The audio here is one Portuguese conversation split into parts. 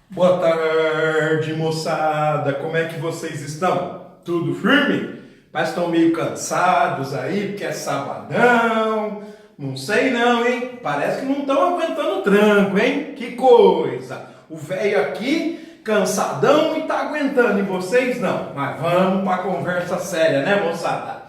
Boa tarde, moçada. Como é que vocês estão? Tudo firme? Mas estão meio cansados aí, porque é sabadão. Não sei não, hein? Parece que não estão aguentando o tranco, hein? Que coisa! O velho aqui, cansadão e tá aguentando, e vocês não. Mas vamos para a conversa séria, né, moçada?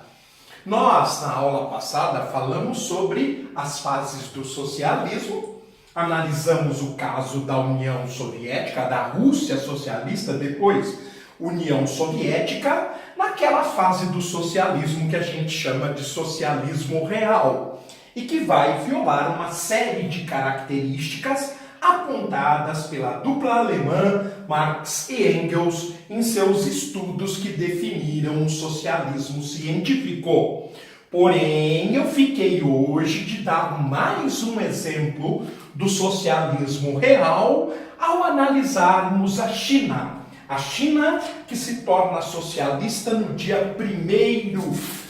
Nós, na aula passada, falamos sobre as fases do socialismo, analisamos o caso da União Soviética, da Rússia socialista, depois União Soviética, naquela fase do socialismo que a gente chama de socialismo real, e que vai violar uma série de características apontadas pela dupla alemã Marx e Engels em seus estudos que definiram o socialismo científico. Porém, eu fiquei hoje de dar mais um exemplo do socialismo real ao analisarmos a China. A China que se torna socialista no dia 1º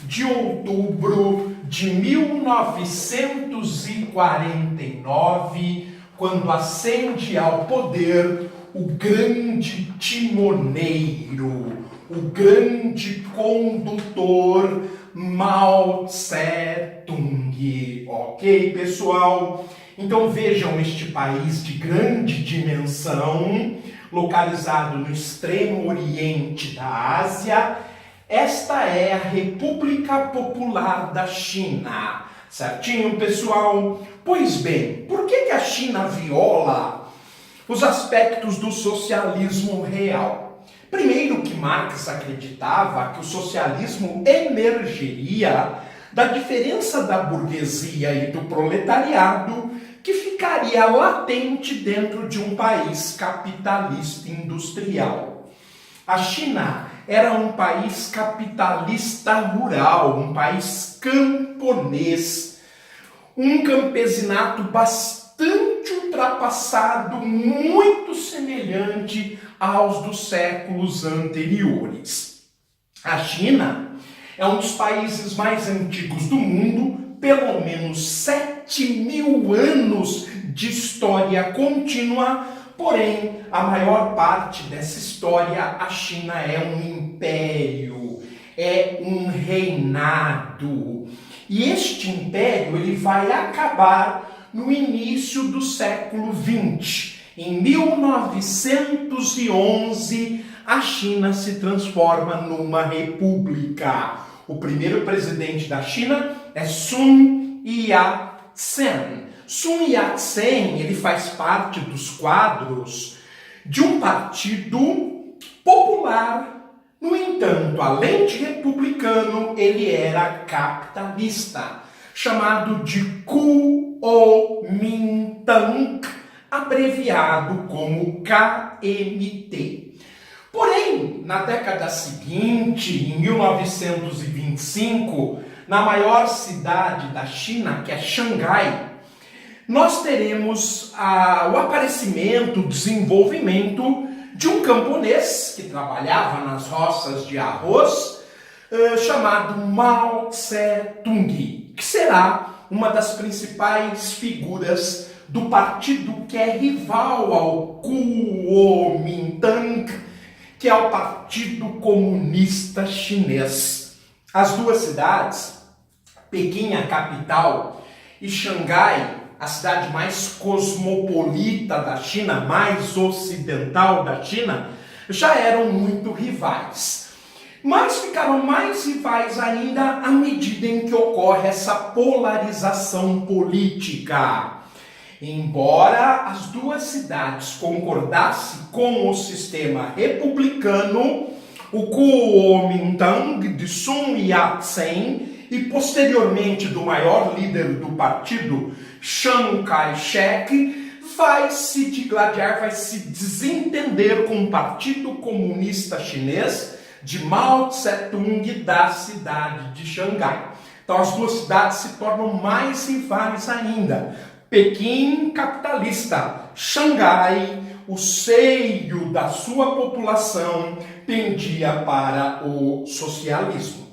de outubro de 1949, quando ascende ao poder o grande timoneiro, o grande condutor Mao Tse-tung. Ok, pessoal? Então vejam este país de grande dimensão, localizado no extremo oriente da Ásia. Esta é a República Popular da China. Certinho, pessoal? Pois bem, por que a China viola os aspectos do socialismo real? Primeiro, que Marx acreditava que o socialismo emergeria da diferença da burguesia e do proletariado que ficaria latente dentro de um país capitalista industrial. A China era um país capitalista rural, um país camponês, um campesinato bastante ultrapassado, muito semelhante aos dos séculos anteriores. A China é um dos países mais antigos do mundo, pelo menos 7.000 anos de história contínua, porém, a maior parte dessa história, a China é um império, é um reinado. E este império ele vai acabar no início do século XX. Em 1911, a China se transforma numa república. O primeiro presidente da China é Sun Yat-sen. Sun Yat-sen, ele faz parte dos quadros de um partido popular. No entanto, além de republicano, ele era capitalista, chamado de Kuomintang, abreviado como KMT. Porém, na década seguinte, em 1925, na maior cidade da China, que é Xangai, nós teremos o aparecimento, o desenvolvimento de um camponês que trabalhava nas roças de arroz, chamado Mao Tse-tung, que será uma das principais figuras do partido que é rival ao Kuomintang, que é o Partido Comunista Chinês. As duas cidades, Pequim, a capital, e Xangai, a cidade mais cosmopolita da China, mais ocidental da China, já eram muito rivais. Mas ficaram mais rivais ainda à medida em que ocorre essa polarização política. Embora as duas cidades concordassem com o sistema republicano, o Kuomintang de Sun Yat-sen e posteriormente do maior líder do partido, Chiang Kai-shek, vai se digladiar, vai se desentender com o Partido Comunista Chinês de Mao Tse-tung da cidade de Xangai. Então as duas cidades se tornam mais rivais ainda. Pequim capitalista, Xangai, o seio da sua população pendia para o socialismo.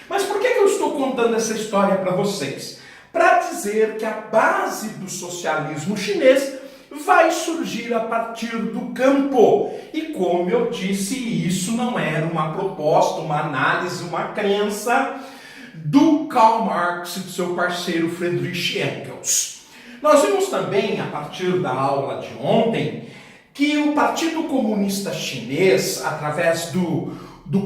Mas por que eu estou contando essa história para vocês? Para dizer que a base do socialismo chinês vai surgir a partir do campo. E como eu disse, isso não era uma proposta, uma análise, uma crença do Karl Marx e do seu parceiro Friedrich Engels. Nós vimos também, a partir da aula de ontem, que o Partido Comunista Chinês, através do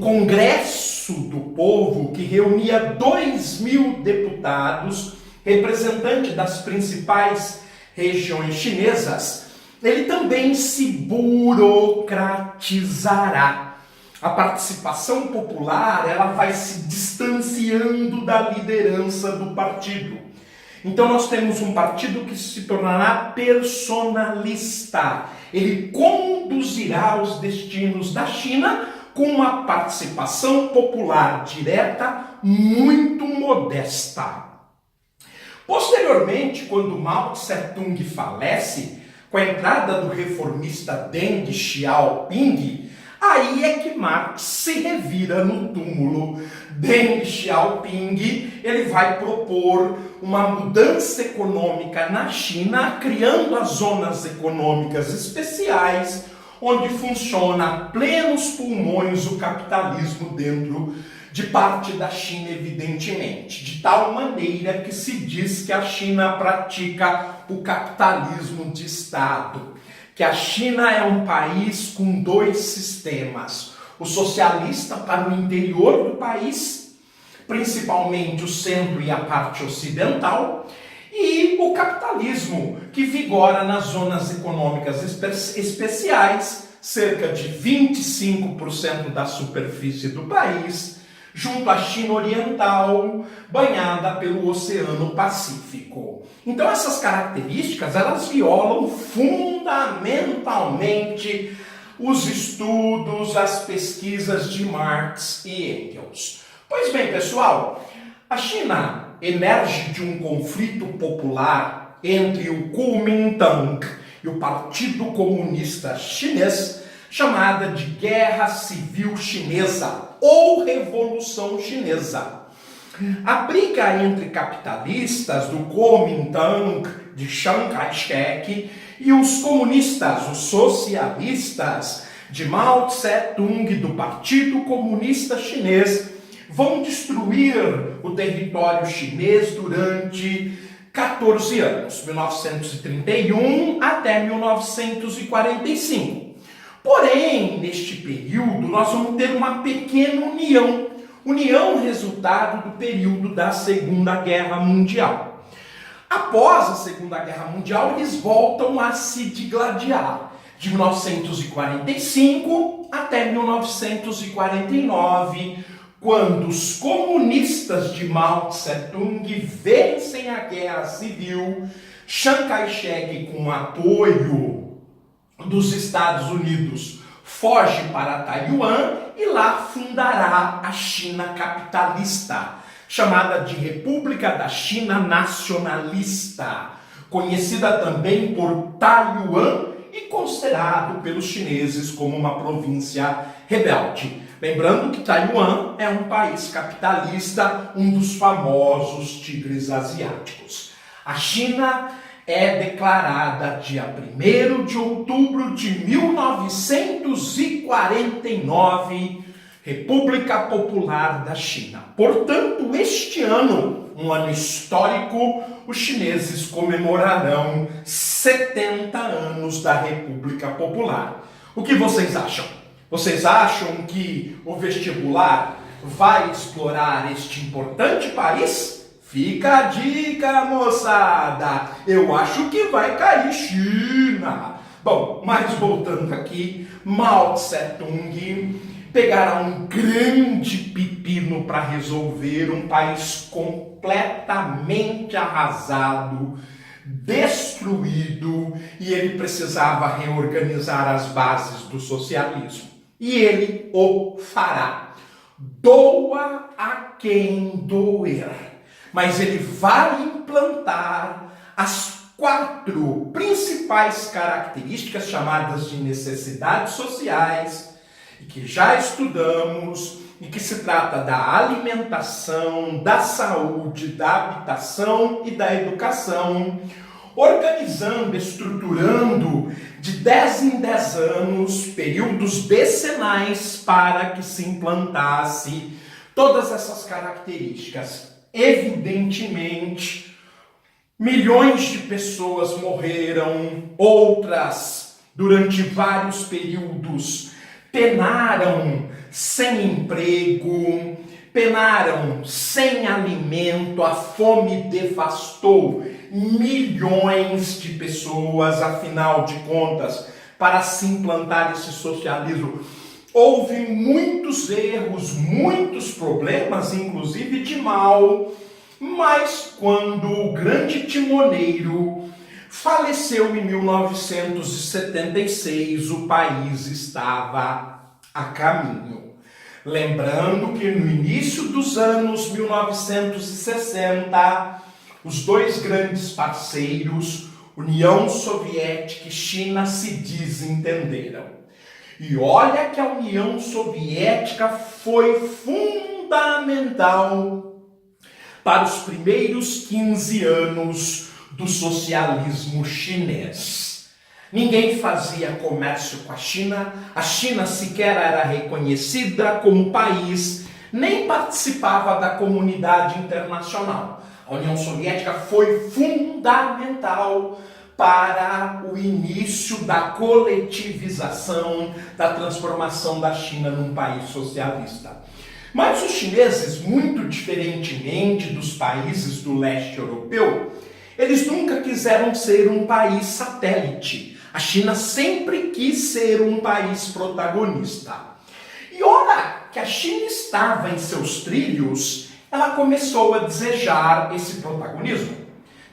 Congresso do Povo, que reunia 2.000 deputados, representantes das principais regiões chinesas, ele também se burocratizará. A participação popular, ela vai se distanciando da liderança do partido. Então nós temos um partido que se tornará personalista. Ele conduzirá os destinos da China com uma participação popular direta muito modesta. Posteriormente, quando Mao Tse-tung falece, com a entrada do reformista Deng Xiaoping, aí é que Marx se revira no túmulo. Deng Xiaoping, ele vai propor uma mudança econômica na China, criando as zonas econômicas especiais, onde funciona a plenos pulmões o capitalismo dentro de parte da China, evidentemente. De tal maneira que se diz que a China pratica o capitalismo de Estado. Que a China é um país com dois sistemas. O socialista para o interior do país, principalmente o centro e a parte ocidental, e o capitalismo, que vigora nas zonas econômicas especiais, cerca de 25% da superfície do país, junto à China Oriental, banhada pelo Oceano Pacífico. Então essas características, elas violam fundamentalmente os estudos, as pesquisas de Marx e Engels. Pois bem, pessoal, a China emerge de um conflito popular entre o Kuomintang e o Partido Comunista Chinês, chamada de Guerra Civil Chinesa ou Revolução Chinesa. A briga entre capitalistas do Kuomintang, de Chiang Kai-shek, e os comunistas, os socialistas, de Mao Tse-tung, do Partido Comunista Chinês, vão destruir o território chinês durante 14 anos, 1931 até 1945. Porém, neste período, nós vamos ter uma pequena união resultado do período da Segunda Guerra Mundial. Após a Segunda Guerra Mundial, eles voltam a se digladiar, de 1945 até 1949, quando os comunistas de Mao Tse-tung vencem a Guerra Civil, Chiang Kai-shek, com apoio dos Estados Unidos, foge para Taiwan e lá fundará a China capitalista, chamada de República da China Nacionalista, conhecida também por Taiwan e considerado pelos chineses como uma província rebelde. Lembrando que Taiwan é um país capitalista, um dos famosos tigres asiáticos. A China é declarada dia 1º de outubro de 1949, República Popular da China. Portanto, este ano, um ano histórico, os chineses comemorarão 70 anos da República Popular. O que vocês acham? Vocês acham que o vestibular vai explorar este importante país? Fica a dica, moçada! Eu acho que vai cair China. Bom, mas voltando aqui, Mao Tse-tung pegará um grande pepino para resolver, um país completamente arrasado, destruído, e ele precisava reorganizar as bases do socialismo. E ele o fará. Doa a quem doer. Mas ele vai implantar as 4 principais características chamadas de necessidades sociais, e que já estudamos, e que se trata da alimentação, da saúde, da habitação e da educação, organizando, estruturando de 10 em 10 anos, períodos decenais, para que se implantasse todas essas características. Evidentemente, milhões de pessoas morreram, outras, durante vários períodos, penaram sem emprego, penaram sem alimento, a fome devastou milhões de pessoas. Afinal de contas, para se implantar esse socialismo, houve muitos erros, muitos problemas, inclusive de mal, mas quando o grande timoneiro faleceu em 1976, o país estava a caminho. Lembrando que no início dos anos 1960, os dois grandes parceiros, União Soviética e China, se desentenderam. E olha que a União Soviética foi fundamental para os primeiros 15 anos do socialismo chinês. Ninguém fazia comércio com a China sequer era reconhecida como país, nem participava da comunidade internacional. A União Soviética foi fundamental para o início da coletivização, da transformação da China num país socialista. Mas os chineses, muito diferentemente dos países do leste europeu, eles nunca quiseram ser um país satélite. A China sempre quis ser um país protagonista. E ora que a China estava em seus trilhos, ela começou a desejar esse protagonismo,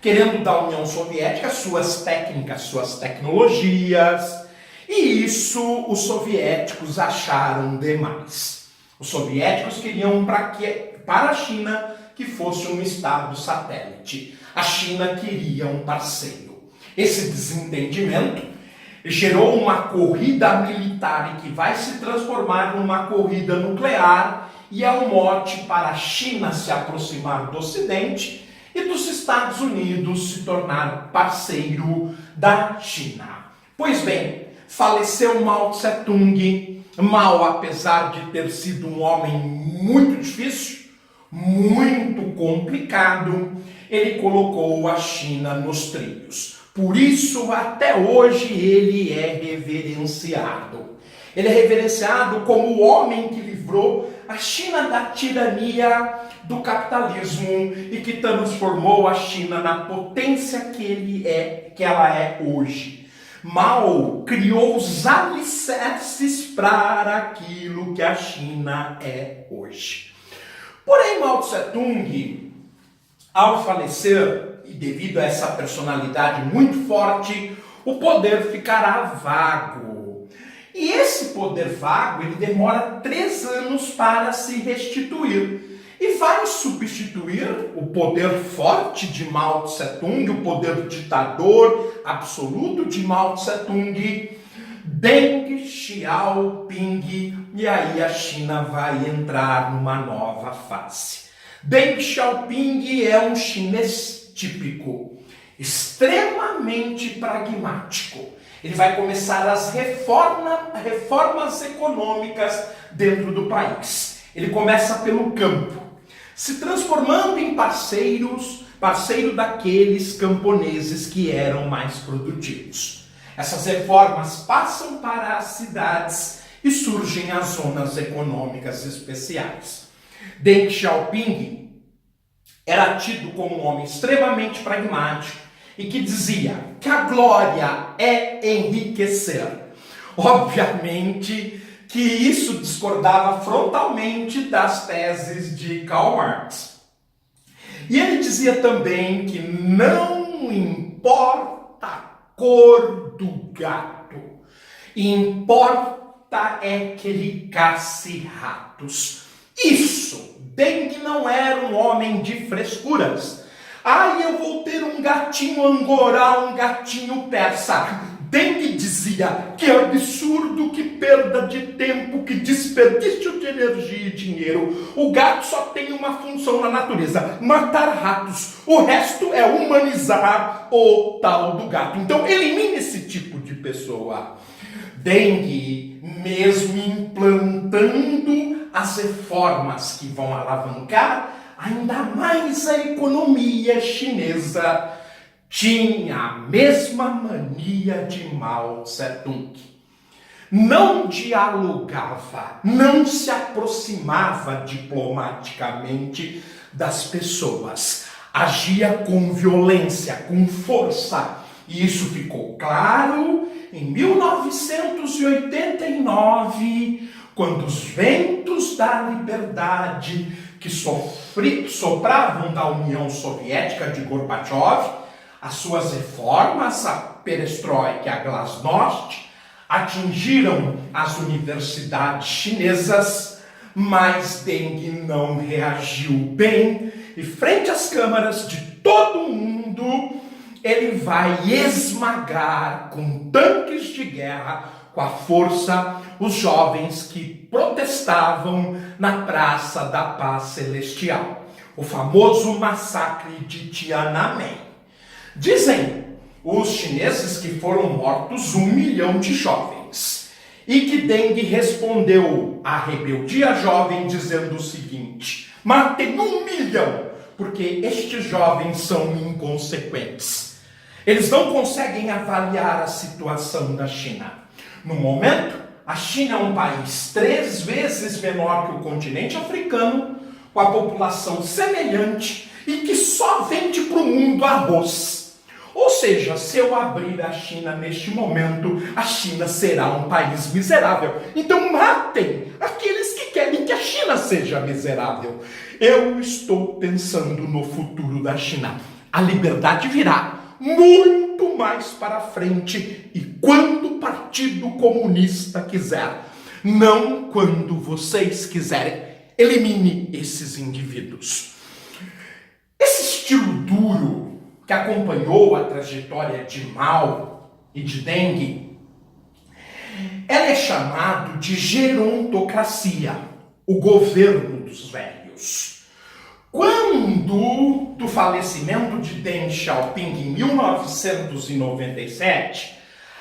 querendo da União Soviética suas técnicas, suas tecnologias, e isso os soviéticos acharam demais. Os soviéticos queriam para a China que fosse um estado satélite. A China queria um parceiro. Esse desentendimento gerou uma corrida militar e que vai se transformar numa corrida nuclear, e é um mote para a China se aproximar do Ocidente e dos Estados Unidos se tornar parceiro da China. Pois bem, faleceu Mao Tse-tung. Mao, apesar de ter sido um homem muito difícil, muito complicado, ele colocou a China nos trilhos. Por isso, até hoje, ele é reverenciado. Ele é reverenciado como o homem que livrou a China da tirania do capitalismo e que transformou a China na potência que ela é hoje. Mao criou os alicerces para aquilo que a China é hoje. Porém, Mao Tse-tung, ao falecer, e devido a essa personalidade muito forte, o poder ficará vago. E esse poder vago, ele demora 3 anos para se restituir. E vai substituir o poder forte de Mao Tse-tung, o poder ditador absoluto de Mao Tse-tung, Deng Xiaoping, e aí a China vai entrar numa nova fase. Deng Xiaoping é um chinês típico, extremamente pragmático. Ele vai começar as reformas econômicas dentro do país. Ele começa pelo campo, se transformando em parceiro daqueles camponeses que eram mais produtivos. Essas reformas passam para as cidades e surgem as zonas econômicas especiais. Deng Xiaoping era tido como um homem extremamente pragmático e que dizia que a glória é enriquecer. Obviamente que isso discordava frontalmente das teses de Karl Marx. E ele dizia também que não importa a cor do gato, importa é que ele casse ratos. Isso! Deng não era um homem de frescuras. Eu vou ter um gatinho angorá, um gatinho persa. Deng dizia: que absurdo, que perda de tempo, que desperdício de energia e dinheiro. O gato só tem uma função na natureza: matar ratos. O resto é humanizar o tal do gato. Então elimine esse tipo de pessoa. Deng, mesmo implantando as reformas que vão alavancar ainda mais a economia chinesa, tinha a mesma mania de Mao Tse-tung. Não dialogava, não se aproximava diplomaticamente das pessoas. Agia com violência, com força. E isso ficou claro em 1989, quando os ventos da liberdade que sopravam da União Soviética de Gorbachev, as suas reformas, a perestroika e a glasnost, atingiram as universidades chinesas, mas Deng não reagiu bem e, frente às câmaras de todo mundo, ele vai esmagar com tanques de guerra, com a força, os jovens que protestavam na Praça da Paz Celestial, o famoso massacre de Tiananmen. Dizem os chineses que foram mortos 1 milhão de jovens e que Deng respondeu à rebeldia jovem dizendo o seguinte: matem 1 milhão, porque estes jovens são inconsequentes. Eles não conseguem avaliar a situação da China. No momento, a China é um país 3 vezes menor que o continente africano, com a população semelhante e que só vende para o mundo arroz. Ou seja, se eu abrir a China neste momento, a China será um país miserável. Então matem aqueles que querem que a China seja miserável. Eu estou pensando no futuro da China. A liberdade virá muito mais para frente e quando o Partido Comunista quiser, não quando vocês quiserem. Elimine esses indivíduos. Esse estilo duro que acompanhou a trajetória de Mao e de Deng, ela é chamado de gerontocracia, o governo dos velhos. Quando do falecimento de Deng Xiaoping em 1997,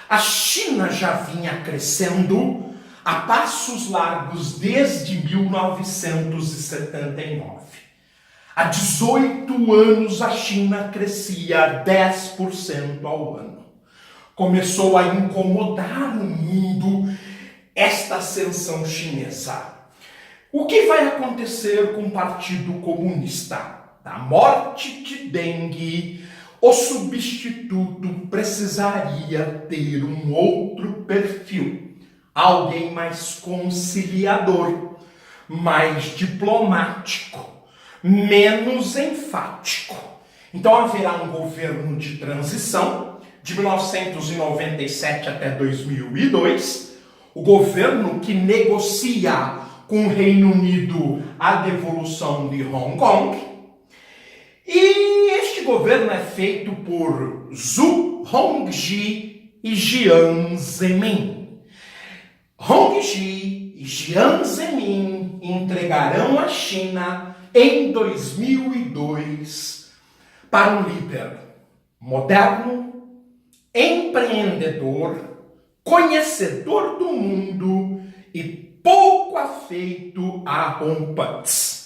a China já vinha crescendo a passos largos desde 1979. Há 18 anos a China crescia 10% ao ano. Começou a incomodar o mundo esta ascensão chinesa. O que vai acontecer com o Partido Comunista? Da morte de Deng, o substituto precisaria ter um outro perfil. Alguém mais conciliador, mais diplomático, menos enfático. Então haverá um governo de transição de 1997 até 2002, o governo que negocia com o Reino Unido a devolução de Hong Kong. E este governo é feito por Zhu Rongji e Jiang Zemin. Rongji e Jiang Zemin entregarão a China em 2002 para um líder moderno, empreendedor, conhecedor do mundo e pouco afeito a rompantes.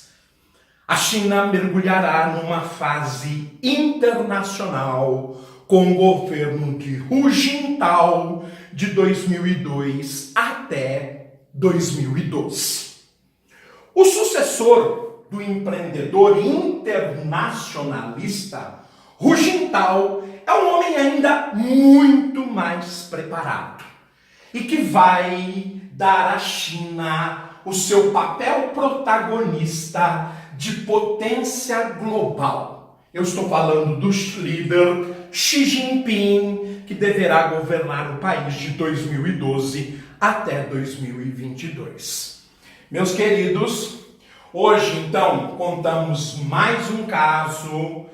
A China mergulhará numa fase internacional com o governo de Hu Jintao de 2002 até 2012. O sucessor do empreendedor internacionalista, Hu Jintao, é um homem ainda muito mais preparado e que vai dar à China o seu papel protagonista de potência global. Eu estou falando do líder Xi Jinping, que deverá governar o país de 2012 até 2022. Meus queridos, hoje então contamos mais um caso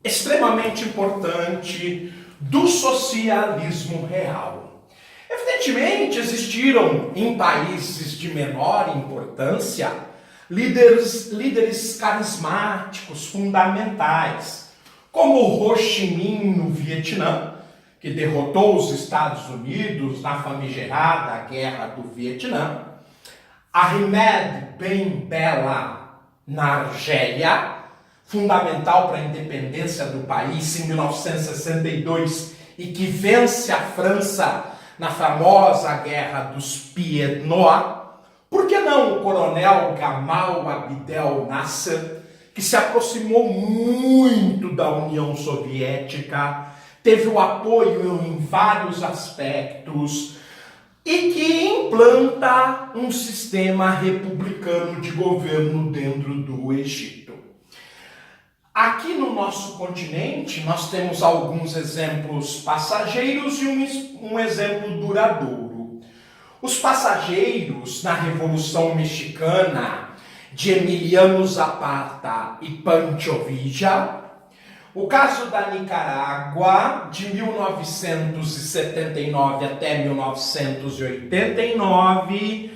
extremamente importante do socialismo real. Evidentemente, existiram em países de menor importância líderes carismáticos fundamentais, como Ho Chi Minh no Vietnã, que derrotou os Estados Unidos na famigerada Guerra do Vietnã, Ahmed Ben Bella na Argélia, fundamental para a independência do país em 1962 e que vence a França na famosa Guerra dos Pieds Noirs. Por que não o coronel Gamal Abdel Nasser, que se aproximou muito da União Soviética, teve o apoio em vários aspectos e que implanta um sistema republicano de governo dentro do Egito. Aqui no nosso continente, nós temos alguns exemplos passageiros e um exemplo duradouro. Os passageiros na Revolução Mexicana de Emiliano Zapata e Pancho Villa, o caso da Nicarágua de 1979 até 1989,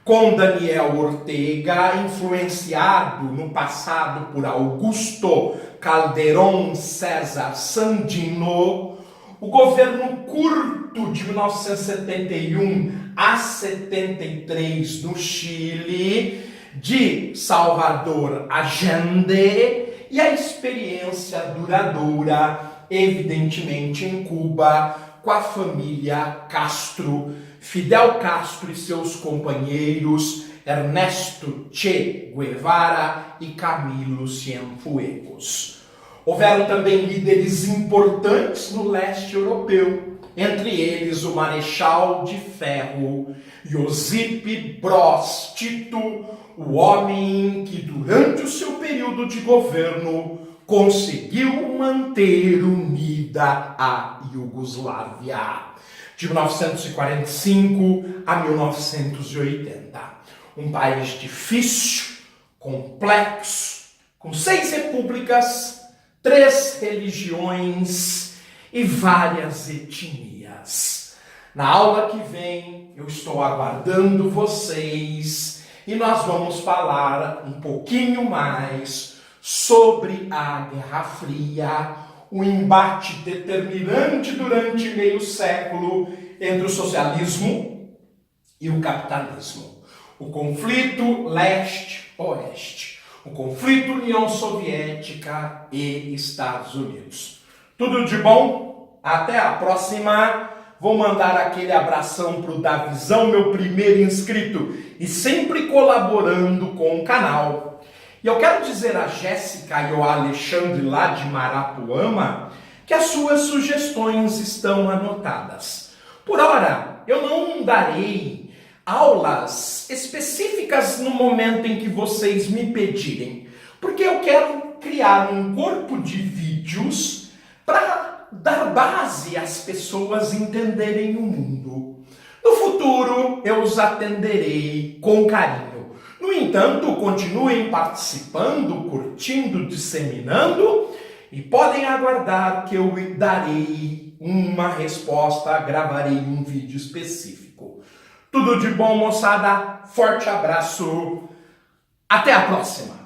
com Daniel Ortega, influenciado no passado por Augusto Calderón César Sandino, o governo curto de 1971 a 73 no Chile, de Salvador Allende, e a experiência duradoura, evidentemente, em Cuba, com a família Castro, Fidel Castro e seus companheiros, Ernesto Che Guevara e Camilo Cienfuegos. Houveram também líderes importantes no leste europeu, entre eles o Marechal de Ferro, Josip Broz Tito, o homem que durante o seu período de governo conseguiu manter unida a Iugoslávia, de 1945 a 1980. Um país difícil, complexo, com 6 repúblicas, 3 religiões e várias etnias. Na aula que vem, eu estou aguardando vocês e nós vamos falar um pouquinho mais sobre a Guerra Fria, o embate determinante durante meio século entre o socialismo e o capitalismo. O conflito leste-oeste, o conflito União Soviética e Estados Unidos. Tudo de bom? Até a próxima! Vou mandar aquele abração para o Davizão, meu primeiro inscrito, e sempre colaborando com o canal. E eu quero dizer a Jéssica e ao Alexandre lá de Marapuama que as suas sugestões estão anotadas. Por ora, eu não darei aulas específicas no momento em que vocês me pedirem, porque eu quero criar um corpo de vídeos para dar base às pessoas entenderem o mundo. No futuro, eu os atenderei com carinho. No entanto, continuem participando, curtindo, disseminando e podem aguardar que eu darei uma resposta, gravarei um vídeo específico. Tudo de bom, moçada. Forte abraço. Até a próxima.